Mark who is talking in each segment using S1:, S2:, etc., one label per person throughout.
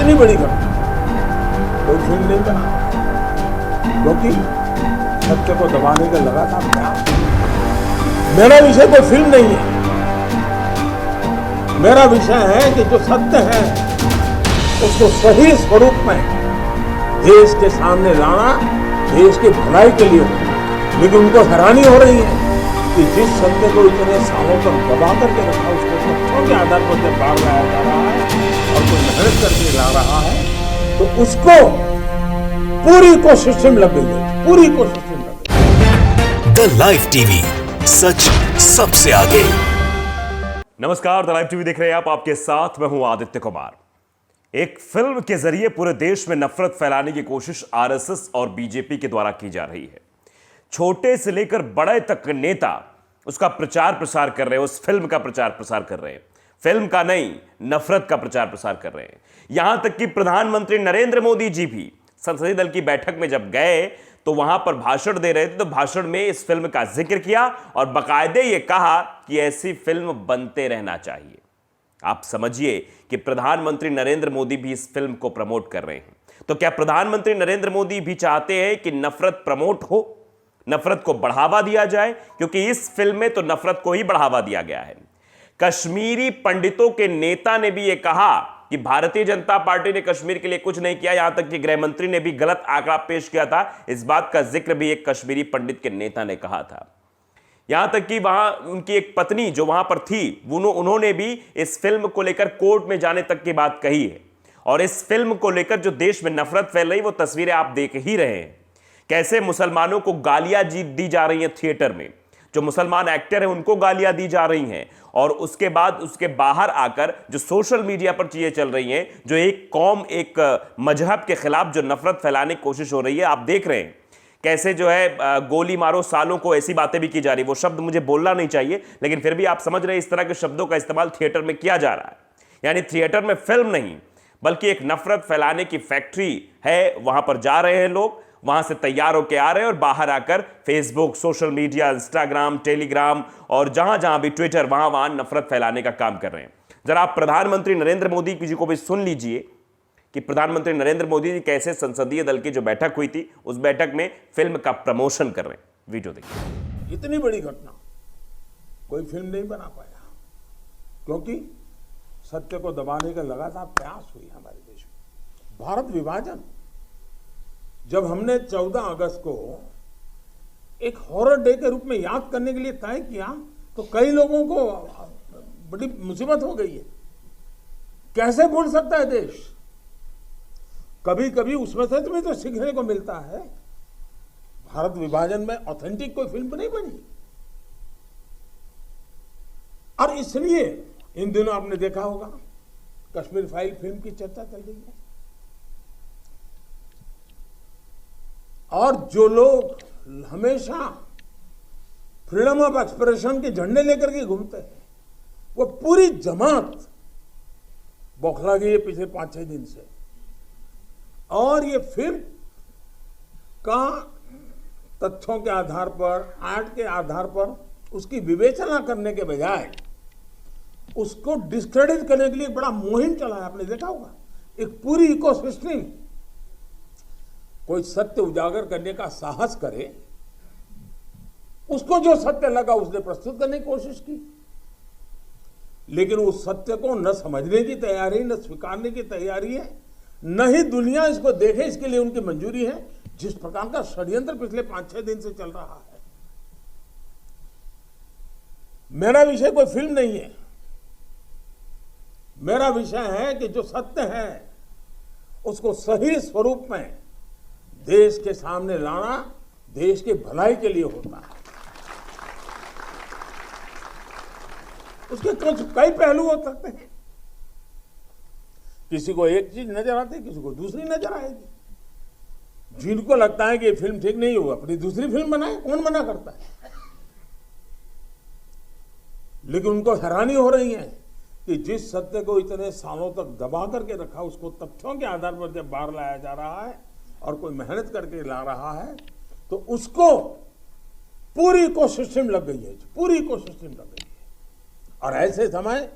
S1: इतनी बड़ी घटना कोई फिल्म नहीं बना, क्योंकि सत्य को दबाने का लगातार प्रयास। मेरा विषय कोई फिल्म नहीं है, मेरा विषय है कि जो सत्य है उसको सही स्वरूप में देश के सामने लाना, देश की भलाई के लिए। लेकिन उनको हैरानी हो रही है कि जिस सत्य को इतने सालों तक दबा करके रखा, उसको तथ्यों के आधार पर जब बाहर लाया जा रहा है और कोई मेहनत करके ला रहा है, तो उसको पूरी कोशिश लग गई है, पूरी कोशिश लग गई।
S2: द लाइव टीवी, सच सबसे आगे।
S3: नमस्कार, द लाइव टीवी देख रहे हैं आप, आपके साथ मैं हूं आदित्य कुमार। एक फिल्म के जरिए पूरे देश में नफरत फैलाने की कोशिश आरएसएस और बीजेपी के द्वारा की जा रही है। छोटे से लेकर बड़े तक नेता उसका प्रचार प्रसार कर रहे हैं, उस फिल्म का प्रचार प्रसार कर रहे हैं। फिल्म का नहीं, नफरत का प्रचार प्रसार कर रहे हैं। यहां तक कि प्रधानमंत्री नरेंद्र मोदी जी भी संसदीय दल की बैठक में जब गए तो वहां पर भाषण दे रहे थे, तो भाषण में इस फिल्म का जिक्र किया और बाकायदे ये कहा कि ऐसी फिल्म बनते रहना चाहिए। आप समझिए कि प्रधानमंत्री नरेंद्र मोदी भी इस फिल्म को प्रमोट कर रहे हैं। तो क्या प्रधानमंत्री नरेंद्र मोदी भी चाहते हैं कि नफरत प्रमोट हो, नफरत को बढ़ावा दिया जाए? क्योंकि इस फिल्म में तो नफरत को ही बढ़ावा दिया गया है। कश्मीरी पंडितों के नेता ने भी यह कहा कि भारतीय जनता पार्टी ने कश्मीर के लिए कुछ नहीं किया। यहां तक कि गृह मंत्री ने भी गलत आंकड़ा पेश किया था। इस बात का जिक्र भी एक कश्मीरी पंडित के नेता ने कहा था। यहां तक कि वहां उनकी एक पत्नी जो वहां पर थी, उन्होंने भी इस फिल्म को लेकर कोर्ट में जाने तक की बात कही है। और इस फिल्म को लेकर जो देश में नफरत फैल रही, वो तस्वीरें आप देख ही रहे हैं। कैसे मुसलमानों को गालियां दी जा रही हैं थिएटर में, जो मुसलमान एक्टर हैं उनको गालियां दी जा रही हैं। और उसके बाद उसके बाहर आकर जो सोशल मीडिया पर चीजें चल रही हैं, जो एक कौम, एक मजहब के खिलाफ जो नफरत फैलाने की कोशिश हो रही है, आप देख रहे हैं। कैसे जो है गोली मारो सालों को, ऐसी बातें भी की जा रही है। वो शब्द मुझे बोलना नहीं चाहिए, लेकिन फिर भी आप समझ रहे हैं इस तरह के शब्दों का इस्तेमाल थिएटर में किया जा रहा है। यानी थिएटर में फिल्म नहीं बल्कि एक नफरत फैलाने की फैक्ट्री है। वहां पर जा रहे हैं लोग, वहां से तैयार होकर आ रहे हैं और बाहर आकर Facebook, social media, Instagram, Telegram और जहां जहां भी ट्विटर, वहां नफरत फैलाने का काम कर रहे हैं। जरा आप प्रधानमंत्री नरेंद्र मोदी जी को भी सुन लीजिए कि प्रधानमंत्री नरेंद्र मोदी जी कैसे संसदीय दल की जो बैठक हुई थी, उस बैठक में फिल्म का प्रमोशन कर रहे हैं। वीडियो देखिए।
S1: इतनी बड़ी घटना कोई फिल्म नहीं बना पाया, क्योंकि सत्य को दबाने का लगातार प्रयास हुई हमारे देश में। भारत विभाजन, जब हमने 14 अगस्त को एक हॉरर डे के रूप में याद करने के लिए तय किया, तो कई लोगों को बड़ी मुसीबत हो गई है। कैसे भूल सकता है देश? कभी कभी उसमें से तुम्हें तो सीखने को मिलता है। भारत विभाजन में ऑथेंटिक कोई फिल्म नहीं बनी, और इसलिए इन दिनों आपने देखा होगा कश्मीर फाइल फिल्म की चर्चा चल रही है। और जो लोग हमेशा फ्रीडम ऑफ एक्सप्रेशन के झंडे लेकर के घूमते हैं, वो पूरी जमात बौखला गई है पिछले 5-6 दिन से। और ये फिल्म का तथ्यों के आधार पर, आर्ट के आधार पर उसकी विवेचना करने के बजाय उसको डिस्क्रेडिट करने के लिए एक बड़ा मुहिम चला है। आपने देखा होगा, एक पूरी इकोसिस्टम कोई सत्य उजागर करने का साहस करे, उसको जो सत्य लगा उसने प्रस्तुत करने की कोशिश की, लेकिन उस सत्य को न समझने की तैयारी, न स्वीकारने की तैयारी है, न ही दुनिया इसको देखे इसके लिए उनकी मंजूरी है। जिस प्रकार का षड्यंत्र पिछले 5-6 दिन से चल रहा है। मेरा विषय कोई फिल्म नहीं है, मेरा विषय है कि जो सत्य है उसको सही स्वरूप में देश के सामने लाना, देश की भलाई के लिए होता है। उसके कुछ कई पहलू हो सकते हैं। किसी को एक चीज नजर आती है, किसी को दूसरी नजर आएगी। जिनको लगता है कि ये फिल्म ठीक नहीं होगा, अपनी दूसरी फिल्म बनाए, कौन मना करता है? लेकिन उनको हैरानी हो रही है कि जिस सत्य को इतने सालों तक दबा करके रखा, उसको तथ्यों के आधार पर जब बाहर लाया जा रहा है और कोई मेहनत करके ला रहा है, तो उसको पूरी कोशिश लग गई है, पूरी कोशिश लग गई है। और ऐसे समय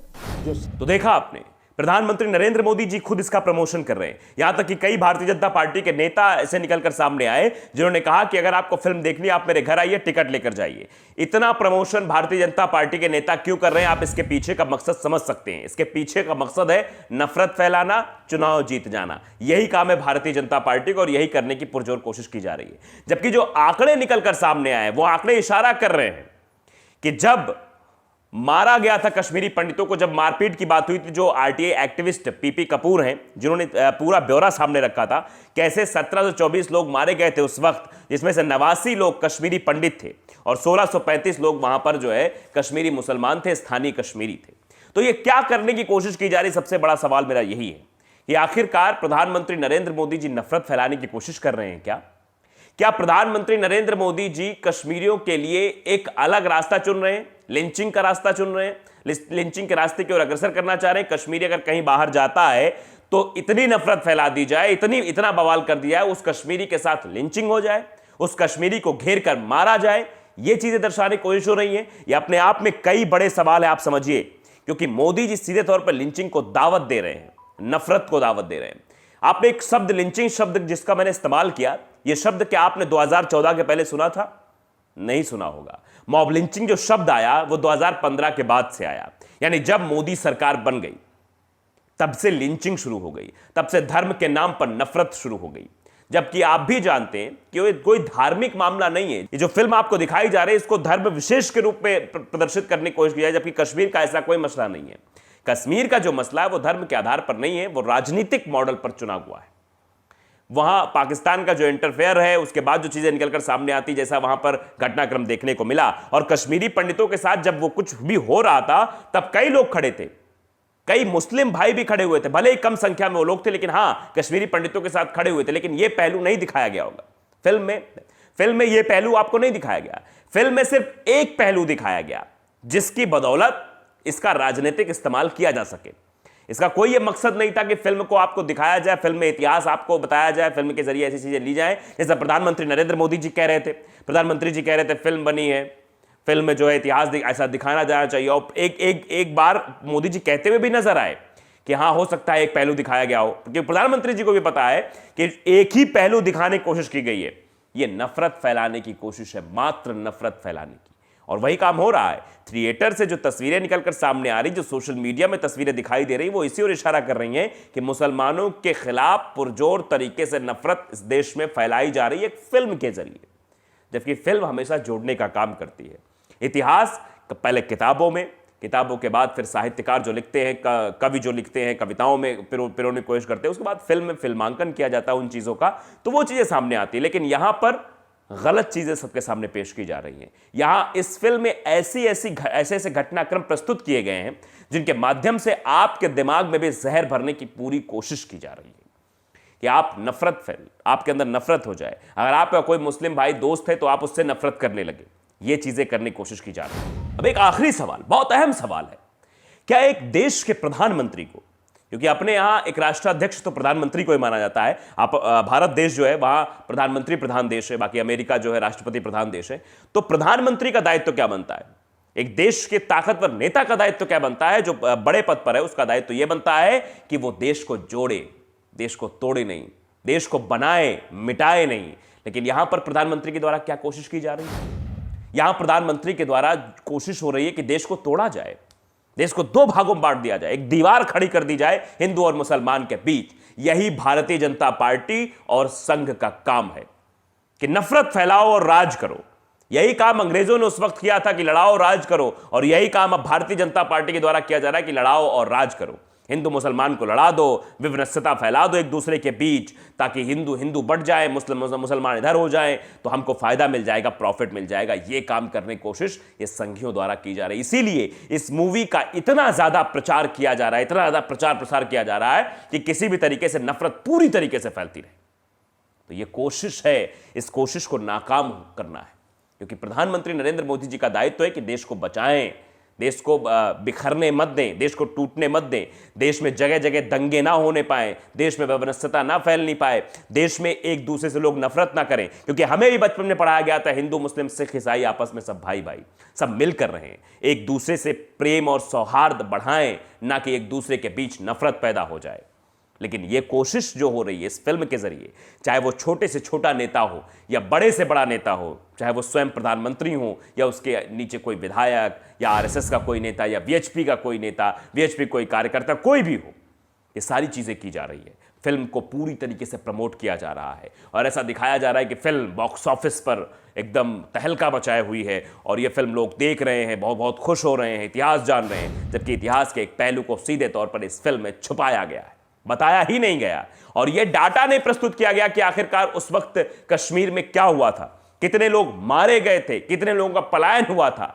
S1: जो
S3: तो देखा आपने, प्रधानमंत्री नरेंद्र मोदी जी खुद इसका प्रमोशन कर रहे हैं। यहां तक कि कई भारतीय जनता पार्टी के नेता ऐसे निकलकर सामने आए जिन्होंने कहा कि अगर आपको फिल्म देखनी है आप मेरे घर आइए, टिकट लेकर जाइए। इतना प्रमोशन भारतीय जनता पार्टी के नेता क्यों कर रहे हैं, आप इसके पीछे का मकसद समझ सकते हैं। इसके पीछे का मकसद है नफरत फैलाना, चुनाव जीत जाना। यही काम है भारतीय जनता पार्टी को और यही करने की पुरजोर कोशिश की जा रही है। जबकि जो आंकड़े निकलकर सामने आए वो आंकड़े इशारा कर रहे हैं कि जब मारा गया था कश्मीरी पंडितों को, जब मारपीट की बात हुई थी, जो आरटीआई एक्टिविस्ट पीपी कपूर हैं जिन्होंने पूरा ब्यौरा सामने रखा था, कैसे 1724 लोग मारे गए थे उस वक्त, जिसमें से 89 लोग कश्मीरी पंडित थे और 1635 लोग वहां पर जो है कश्मीरी मुसलमान थे, स्थानीय कश्मीरी थे। तो ये क्या करने की कोशिश की जा रही, सबसे बड़ा सवाल मेरा यही है कि आखिरकार प्रधानमंत्री नरेंद्र मोदी जी नफरत फैलाने की कोशिश कर रहे हैं क्या प्रधानमंत्री नरेंद्र मोदी जी कश्मीरियों के लिए एक अलग रास्ता चुन रहे हैं, लिंचिंग का रास्ता चुन रहे हैं, लिंचिंग के रास्ते की ओर अग्रसर करना चाह रहे हैं? कश्मीरी अगर कहीं बाहर जाता है तो इतनी नफरत फैला दी जाए, इतना बवाल कर दिया है, उस कश्मीरी के साथ लिंचिंग हो जाए, उस कश्मीरी को घेर कर मारा जाए। ये चीजें दर्शाने की कोशिश हो रही है। ये अपने आप में कई बड़े सवाल है, आप समझिए, क्योंकि मोदी जी सीधे तौर पर लिंचिंग को दावत दे रहे हैं, नफरत को दावत दे रहे हैं। आपने एक शब्द लिंचिंग शब्द जिसका मैंने इस्तेमाल किया, यह शब्द क्या आपने 2014 के पहले सुना था? नहीं सुना होगा। मॉब लिंचिंग जो शब्द आया वो 2015 के बाद से आया, यानी जब मोदी सरकार बन गई तब से लिंचिंग शुरू हो गई, तब से धर्म के नाम पर नफरत शुरू हो गई। जबकि आप भी जानते हैं कि ये कोई धार्मिक मामला नहीं है। ये जो फिल्म आपको दिखाई जा रही है इसको धर्म विशेष के रूप में प्रदर्शित करने की कोशिश की जाए, जबकि कश्मीर का ऐसा कोई मसला नहीं है। कश्मीर का जो मसला है वो धर्म के आधार पर नहीं है, वो राजनीतिक मॉडल पर चुना हुआ है। वहां पाकिस्तान का जो इंटरफेयर है, उसके बाद जो चीजें निकलकर सामने आती, जैसा वहां पर घटनाक्रम देखने को मिला, और कश्मीरी पंडितों के साथ जब वो कुछ भी हो रहा था तब कई लोग खड़े थे, कई मुस्लिम भाई भी खड़े हुए थे, भले ही कम संख्या में वो लोग थे, लेकिन हां कश्मीरी पंडितों के साथ खड़े हुए थे। लेकिन ये पहलू नहीं दिखाया गया होगा फिल्म में ये पहलू आपको नहीं दिखाया गया। फिल्म में सिर्फ एक पहलू दिखाया गया जिसकी बदौलत इसका राजनीतिक इस्तेमाल किया जा सके। इसका कोई ये मकसद नहीं था कि फिल्म को आपको दिखाया जाए, फिल्म में इतिहास आपको बताया जाए, फिल्म के जरिए ऐसी चीजें ली जाए जैसा प्रधानमंत्री नरेंद्र मोदी जी कह रहे थे। प्रधानमंत्री जी कह रहे थे फिल्म बनी है, फिल्म में जो है इतिहास ऐसा दिखाना जाना चाहिए, और एक बार मोदी जी कहते हुए भी नजर आए कि हां हो सकता है एक पहलू दिखाया गया हो, क्योंकि प्रधानमंत्री जी को भी पता है कि एक ही पहलू दिखाने की कोशिश की गई है। यह नफरत फैलाने की कोशिश है, मात्र नफरत फैलाने की, और वही काम हो रहा है। थिएटर से जो तस्वीरें निकलकर सामने आ रही, जो सोशल मीडिया में तस्वीरें दिखाई दे रही, वो इसी ओर इशारा कर रही हैं कि मुसलमानों के खिलाफ पुरजोर तरीके से नफरत इस देश में फैलाई जा रही है एक फिल्म के जरिए, जबकि फिल्म हमेशा जोड़ने का काम करती है। इतिहास पहले किताबों के बाद फिर साहित्यकार जो लिखते हैं, कवि जो लिखते हैं, कविताओं में पिरोने की कोशिश करते हैं, उसके बाद फिल्म में फिल्मांकन किया जाता है उन चीजों का, तो वो चीजें सामने आती है। लेकिन यहां पर गलत चीजें सबके सामने पेश की जा रही हैं। यहां इस फिल्म में ऐसे घटनाक्रम प्रस्तुत किए गए हैं जिनके माध्यम से आपके दिमाग में भी जहर भरने की पूरी कोशिश की जा रही है कि आपके अंदर नफरत हो जाए। अगर आपका कोई मुस्लिम भाई दोस्त है तो आप उससे नफरत करने लगे। ये चीजें करने की कोशिश की जा रही है। अब एक आखिरी सवाल, बहुत अहम सवाल है, क्या एक देश के प्रधानमंत्री को, क्योंकि अपने यहां एक राष्ट्राध्यक्ष तो प्रधानमंत्री को ही माना जाता है, भारत देश जो है वहां प्रधानमंत्री प्रधान देश है, बाकी अमेरिका जो है राष्ट्रपति प्रधान देश है, तो प्रधानमंत्री का दायित्व क्या बनता है? एक देश के ताकतवर नेता का दायित्व क्या बनता है? जो बड़े पद पर है उसका दायित्व यह बनता है कि वो देश को जोड़े, देश को तोड़े नहीं, देश को बनाए मिटाए नहीं। लेकिन यहां पर प्रधानमंत्री के द्वारा क्या कोशिश की जा रही है? यहां प्रधानमंत्री के द्वारा कोशिश हो रही है कि देश को तोड़ा जाए, देश को दो भागों में बांट दिया जाए, एक दीवार खड़ी कर दी जाए हिंदू और मुसलमान के बीच। यही भारतीय जनता पार्टी और संघ का काम है कि नफरत फैलाओ और राज करो। यही काम अंग्रेजों ने उस वक्त किया था कि लड़ाओ राज करो, और यही काम अब भारतीय जनता पार्टी के द्वारा किया जा रहा है कि लड़ाओ और राज करो। हिंदू मुसलमान को लड़ा दो, विवनस्यता फैला दो एक दूसरे के बीच, ताकि हिंदू बढ़ जाए, मुसलमान इधर हो जाए, तो हमको फायदा मिल जाएगा, प्रॉफिट मिल जाएगा। ये काम करने की कोशिश ये संघियों द्वारा की जा रही है। इसीलिए इस मूवी का इतना ज्यादा प्रचार किया जा रहा है, इतना ज्यादा प्रचार प्रसार किया जा रहा है कि किसी भी तरीके से नफरत पूरी तरीके से फैलती रहे। तो ये कोशिश है, इस कोशिश को नाकाम करना है, क्योंकि प्रधानमंत्री नरेंद्र मोदी जी का दायित्व है कि देश को बचाएं, देश को बिखरने मत दें, देश को टूटने मत दें, देश में जगह जगह दंगे ना होने पाए, देश में वैमनस्यता ना फैलनी पाए, देश में एक दूसरे से लोग नफरत ना करें। क्योंकि हमें भी बचपन में पढ़ाया गया था हिंदू मुस्लिम सिख ईसाई आपस में सब भाई भाई, सब मिलकर रहें, एक दूसरे से प्रेम और सौहार्द बढ़ाएं, ना कि एक दूसरे के बीच नफरत पैदा हो जाए। लेकिन यह कोशिश जो हो रही है इस फिल्म के जरिए, चाहे वो छोटे से छोटा नेता हो या बड़े से बड़ा नेता हो, चाहे वो स्वयं प्रधानमंत्री हो या उसके नीचे कोई विधायक या आरएसएस का कोई नेता या वीएचपी का कोई नेता, वीएचपी कोई कार्यकर्ता, कोई भी हो, ये सारी चीजें की जा रही है। फिल्म को पूरी तरीके से प्रमोट किया जा रहा है और ऐसा दिखाया जा रहा है कि फिल्म बॉक्स ऑफिस पर एकदम तहलका मचाए हुई है और ये फिल्म लोग देख रहे हैं, बहुत बहुत खुश हो रहे हैं, इतिहास जान रहे हैं, जबकि इतिहास के एक पहलू को सीधे तौर पर इस फिल्म में छुपाया गया है, बताया ही नहीं गया। और यह डाटा नहीं प्रस्तुत किया गया कि आखिरकार उस वक्त कश्मीर में क्या हुआ था, कितने लोग मारे गए थे, कितने लोगों का पलायन हुआ था।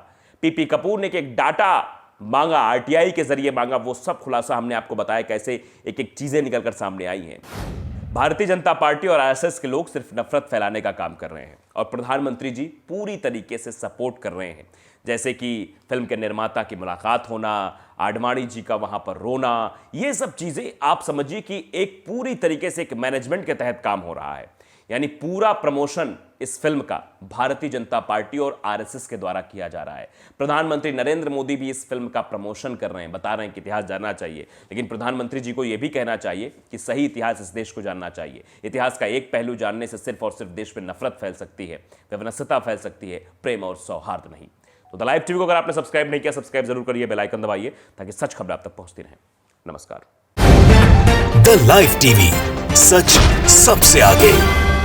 S3: पीपी कपूर ने एक डाटा मांगा, आरटीआई के जरिए मांगा, वो सब खुलासा हमने आपको बताया कैसे एक एक चीजें निकलकर सामने आई हैं। भारतीय जनता पार्टी और आरएसएस के लोग सिर्फ नफरत फैलाने का काम कर रहे हैं और प्रधानमंत्री जी पूरी तरीके से सपोर्ट कर रहे हैं। जैसे कि फिल्म के निर्माता की मुलाकात होना, आडवाणी जी का वहां पर रोना, ये सब चीजें आप समझिए कि एक पूरी तरीके से एक मैनेजमेंट के तहत काम हो रहा है। यानी पूरा प्रमोशन इस फिल्म का भारतीय जनता पार्टी और आरएसएस के द्वारा किया जा रहा है। प्रधानमंत्री नरेंद्र मोदी भी इस फिल्म का प्रमोशन कर रहे हैं, बता रहे हैं कि इतिहास जानना चाहिए। लेकिन प्रधानमंत्री जी को यह भी कहना चाहिए कि सही इतिहास इस देश को जानना चाहिए। इतिहास का एक पहलू जानने से सिर्फ और सिर्फ देश में नफरत फैल सकती है, वैमनस्यता फैल सकती है, प्रेम और सौहार्द नहीं। तो द लाइव टीवी को अगर आपने सब्सक्राइब नहीं किया, सब्सक्राइब जरूर करिए, बेल आइकन दबाइए ताकि सच खबर आप तक पहुंचती रहे। नमस्कार।
S2: द लाइव टीवी, सच सबसे आगे।